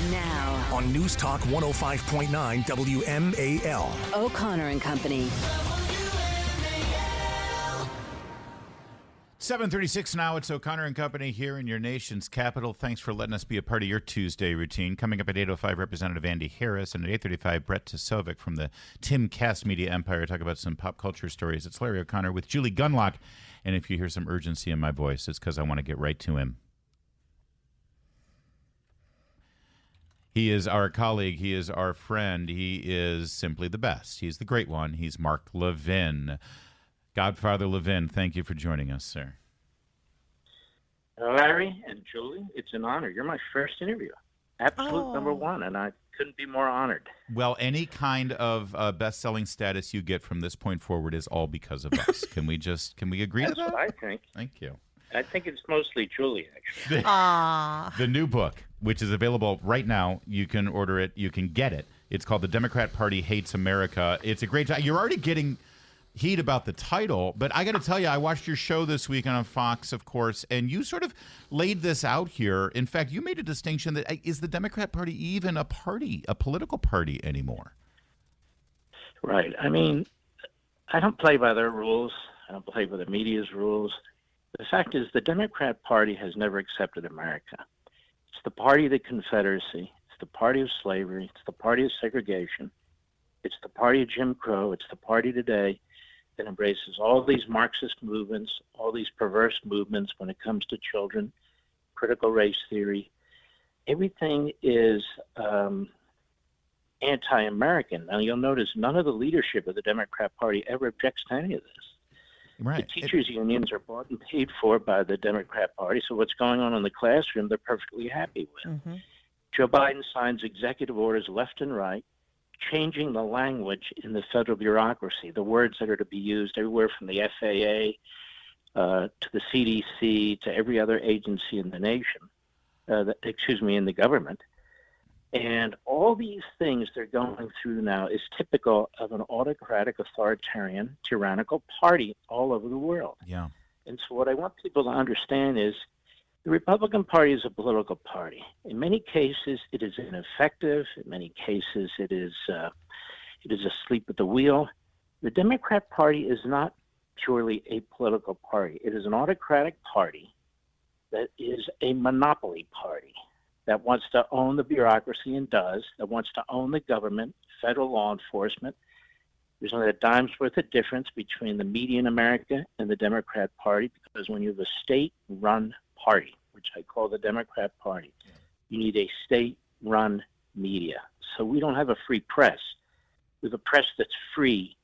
Now, on News Talk 105.9 WMAL. O'Connor and Company. 7:36 now. It's O'Connor and Company here in your nation's capital. Thanks for letting us be a part of your Tuesday routine. Coming up at 8:05, Representative Andy Harris, and at 8:35, Brett Tisovic from the Tim Cass Media Empire. Talk about some pop culture stories. It's Larry O'Connor with Julie Gunlock. And if you hear some urgency in my voice, it's because I want to get right to him. He is our colleague. He is our friend. He is simply the best. He's the great one. He's Mark Levin. Godfather Levin, thank you for joining us, sir. Larry and Julie, it's an honor. You're my first interview. Absolute number one, and I couldn't be more honored. Well, any kind of best-selling status you get from this point forward is all because of us. Can we agree to that? That's what I think. Thank you. I think it's mostly Julie, actually. The new book, which is available right now, you can order it, you can get it. It's called The Democrat Party Hates America. It's a great time. You're already getting heat about the title, but I got to tell you, I watched your show this week on Fox, of course, and you sort of laid this out here. In fact, you made a distinction that is the Democrat Party even a party, a political party anymore? Right. I mean, I don't play by their rules. I don't play by the media's rules. The fact is the Democrat Party has never accepted America. It's the party of the Confederacy. It's the party of slavery. It's the party of segregation. It's the party of Jim Crow. It's the party today that embraces all these Marxist movements, all these perverse movements when it comes to children, critical race theory. Everything is anti-American. Now, you'll notice none of the leadership of the Democrat Party ever objects to any of this. Right. The teachers' unions are bought and paid for by the Democrat Party, so what's going on in the classroom, they're perfectly happy with. Mm-hmm. Joe Biden signs executive orders left and right, changing the language in the federal bureaucracy, the words that are to be used everywhere from the FAA to the CDC to every other agency in the nation, in the government. And all these things they're going through now is typical of an autocratic, authoritarian, tyrannical party all over the world. Yeah. And so what I want people to understand is the Republican Party is a political party. In many cases, it is ineffective. In many cases, it is asleep at the wheel. The Democrat Party is not purely a political party. It is an autocratic party that is a monopoly party that wants to own the bureaucracy and does, that wants to own the government, federal law enforcement. There's only a dime's worth of difference between the media in America and the Democrat Party, because when you have a state-run party, which I call the Democrat Party, you need a state-run media. So we don't have a free press. We have a press that's free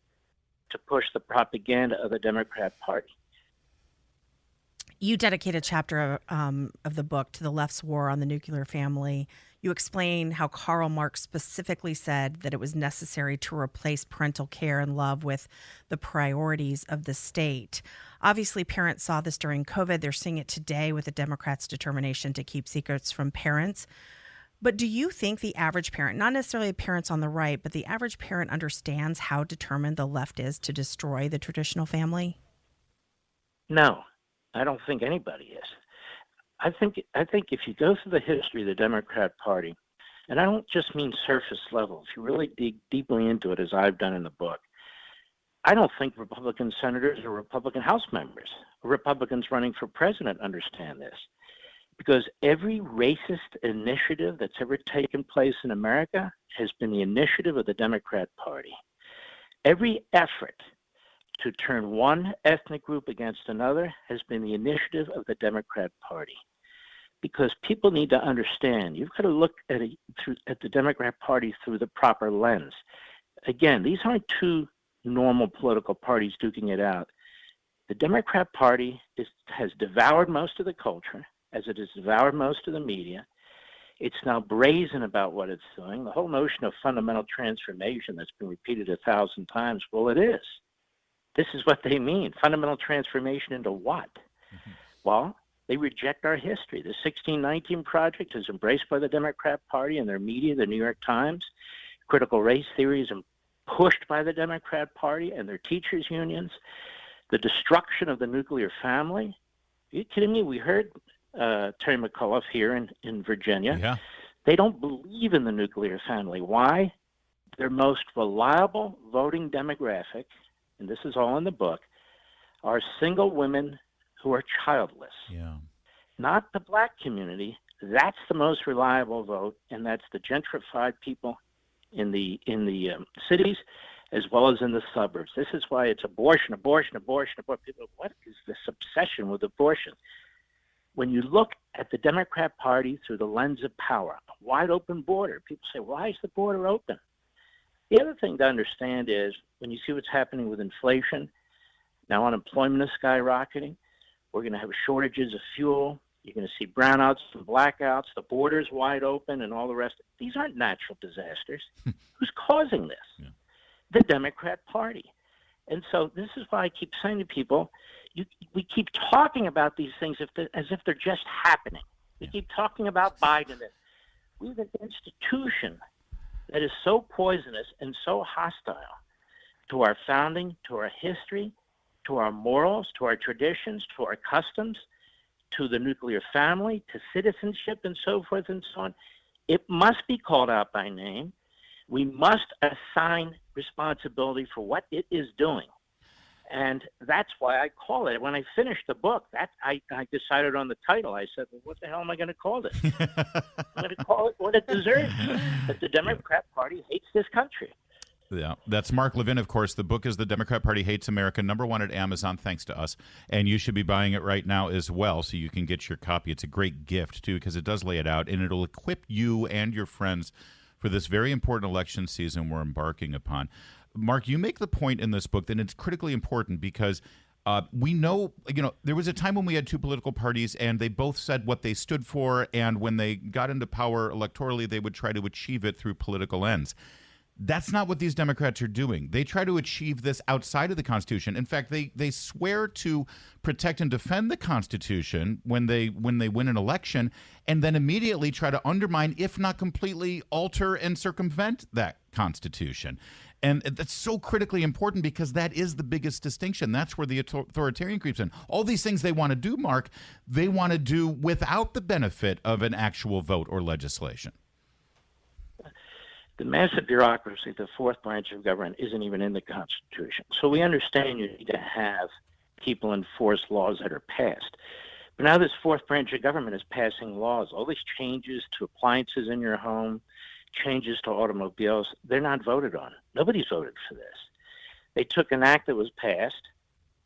to push the propaganda of the Democrat Party. You dedicate a chapter of the book to the left's war on the nuclear family. You explain how Karl Marx specifically said that it was necessary to replace parental care and love with the priorities of the state. Obviously, parents saw this during COVID. They're seeing it today with the Democrats' determination to keep secrets from parents. But do you think the average parent, not necessarily parents on the right, but the average parent understands how determined the left is to destroy the traditional family? No. I don't think anybody is. I think if you go through the history of the Democrat Party, and I don't just mean surface level, if you really dig deeply into it, as I've done in the book, I don't think Republican senators or Republican House members or Republicans running for president understand this. Because every racist initiative that's ever taken place in America has been the initiative of the Democrat Party. Every effort to turn one ethnic group against another has been the initiative of the Democrat Party. Because people need to understand, you've got to look at the Democrat Party through the proper lens. Again, these aren't two normal political parties duking it out. The Democrat Party has devoured most of the culture, as it has devoured most of the media. It's now brazen about what it's doing. The whole notion of fundamental transformation that's been repeated 1,000 times, well, it is. This is what they mean. Fundamental transformation into what? Mm-hmm. Well, they reject our history. The 1619 Project is embraced by the Democrat Party and their media, the New York Times. Critical race theory is pushed by the Democrat Party and their teachers' unions. The destruction of the nuclear family. Are you kidding me? We heard Terry McAuliffe here in Virginia They don't believe in the nuclear family. Why? Their most reliable voting demographic, and this is all in the book, are single women who are childless. Yeah. Not the black community. That's the most reliable vote, and that's the gentrified people in the cities as well as in the suburbs. This is why it's abortion, abortion, abortion, abortion. People, what is this obsession with abortion? When you look at the Democrat Party through the lens of power, a wide open border, people say, why is the border open? The other thing to understand is when you see what's happening with inflation, now unemployment is skyrocketing. We're going to have shortages of fuel. You're going to see brownouts and blackouts. The border's wide open and all the rest. These aren't natural disasters. Who's causing this? Yeah. The Democrat Party. And so this is why I keep saying to people, we keep talking about these things as if they're just happening. We keep talking about Biden. We have an institution that is so poisonous and so hostile to our founding, to our history, to our morals, to our traditions, to our customs, to the nuclear family, to citizenship, and so forth and so on. It must be called out by name. We must assign responsibility for what it is doing. And that's why I call it. When I finished the book, I decided on the title. I said, well, what the hell am I going to call this? I'm going to call it what it deserves, that the Democrat Party hates this country. Yeah, that's Mark Levin, of course. The book is The Democrat Party Hates America, #1 at Amazon, thanks to us. And you should be buying it right now as well so you can get your copy. It's a great gift, too, because it does lay it out, and it'll equip you and your friends for this very important election season we're embarking upon. Mark, you make the point in this book that it's critically important because we know, there was a time when we had two political parties and they both said what they stood for, and when they got into power electorally, they would try to achieve it through political ends. That's not what these Democrats are doing. They try to achieve this outside of the Constitution. In fact, they swear to protect and defend the Constitution when they win an election, and then immediately try to undermine, if not completely alter and circumvent that Constitution. And that's so critically important because that is the biggest distinction. That's where the authoritarian creeps in. All these things they want to do, Mark, they want to do without the benefit of an actual vote or legislation. The massive bureaucracy, the fourth branch of government, isn't even in the Constitution. So we understand you need to have people enforce laws that are passed. But now this fourth branch of government is passing laws. All these changes to appliances in your home, changes to automobiles, they're not voted on. Nobody's voted for this. They took an act that was passed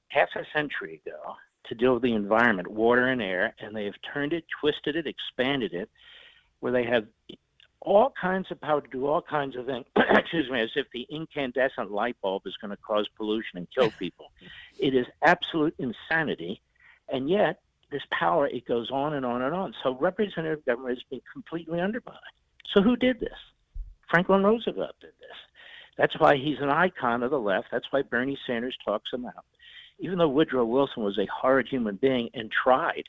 half a century ago to deal with the environment, water and air, and they have turned it, twisted it, expanded it, where they have all kinds of power to do all kinds of things, as if the incandescent light bulb is going to cause pollution and kill people. It is absolute insanity, and yet this power, it goes on and on and on. So representative government has been completely undermined. So who did this? Franklin Roosevelt did this. That's why he's an icon of the left. That's why Bernie Sanders talks him out. Even though Woodrow Wilson was a horrid human being and tried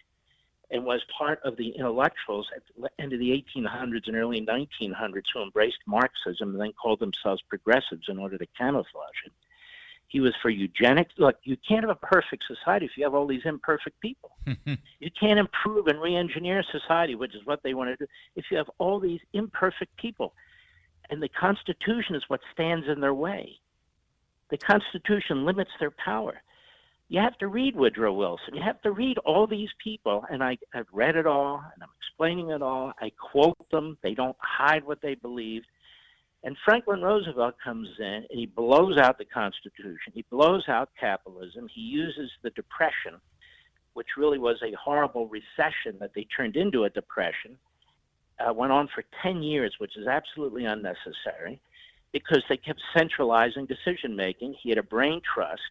and was part of the intellectuals at the end of the 1800s and early 1900s who embraced Marxism and then called themselves progressives in order to camouflage it. He was for eugenics. Look, you can't have a perfect society if you have all these imperfect people. You can't improve and re-engineer society, which is what they want to do, if you have all these imperfect people. And the Constitution is what stands in their way. The Constitution limits their power. You have to read Woodrow Wilson. You have to read all these people, and I've read it all, and I'm explaining it all. I quote them. They don't hide what they believe. And Franklin Roosevelt comes in, and he blows out the Constitution. He blows out capitalism. He uses the Depression, which really was a horrible recession that they turned into a depression, went on for 10 years, which is absolutely unnecessary, because they kept centralizing decision-making. He had a brain trust.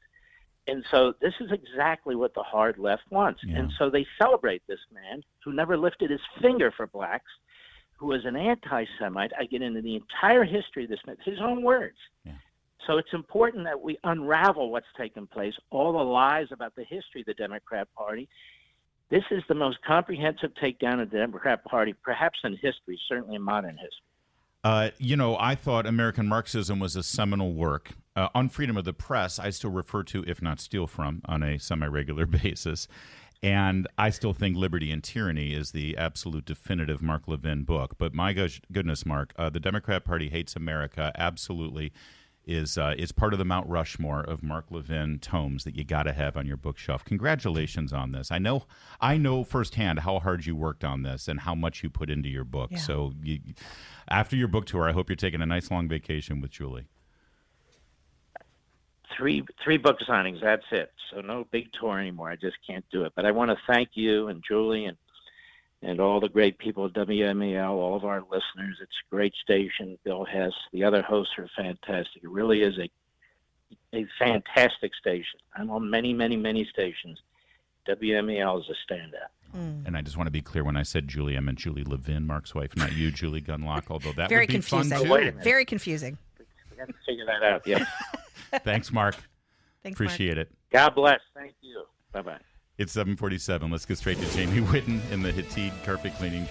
And so this is exactly what the hard left wants. Yeah. And so they celebrate this man who never lifted his finger for blacks, who was an anti-Semite. I get into the entire history of this man, his own words. Yeah. So it's important that we unravel what's taken place, all the lies about the history of the Democrat Party. This is the most comprehensive takedown of the Democrat Party, perhaps in history, certainly in modern history. I thought American Marxism was a seminal work. On freedom of the press, I still refer to, if not steal from, on a semi-regular basis. And I still think Liberty and Tyranny is the absolute definitive Mark Levin book. But my goodness, Mark, the Democrat Party Hates America absolutely is part of the Mount Rushmore of Mark Levin tomes that you got to have on your bookshelf. Congratulations on this. I know firsthand how hard you worked on this and how much you put into your book. Yeah. So after your book tour, I hope you're taking a nice long vacation with Julie. Three book signings, that's it. So no big tour anymore. I just can't do it. But I want to thank you and Julie and all the great people at WMEL, all of our listeners. It's a great station. Bill Hess, the other hosts are fantastic. It really is a fantastic station. I'm on many, many, many stations. WMEL is a standout. And I just want to be clear, when I said Julie, I meant Julie Levin, Mark's wife, not you, Julie Gunlock, although that Very would be confusing. fun too. Wait a minute. Very confusing. We got to figure that out, yeah. Thanks, Mark. Thanks, Appreciate it. God bless. Thank you. Bye-bye. It's 7:47. Let's go straight to Jamie Whitten in the Hatid carpet cleaning.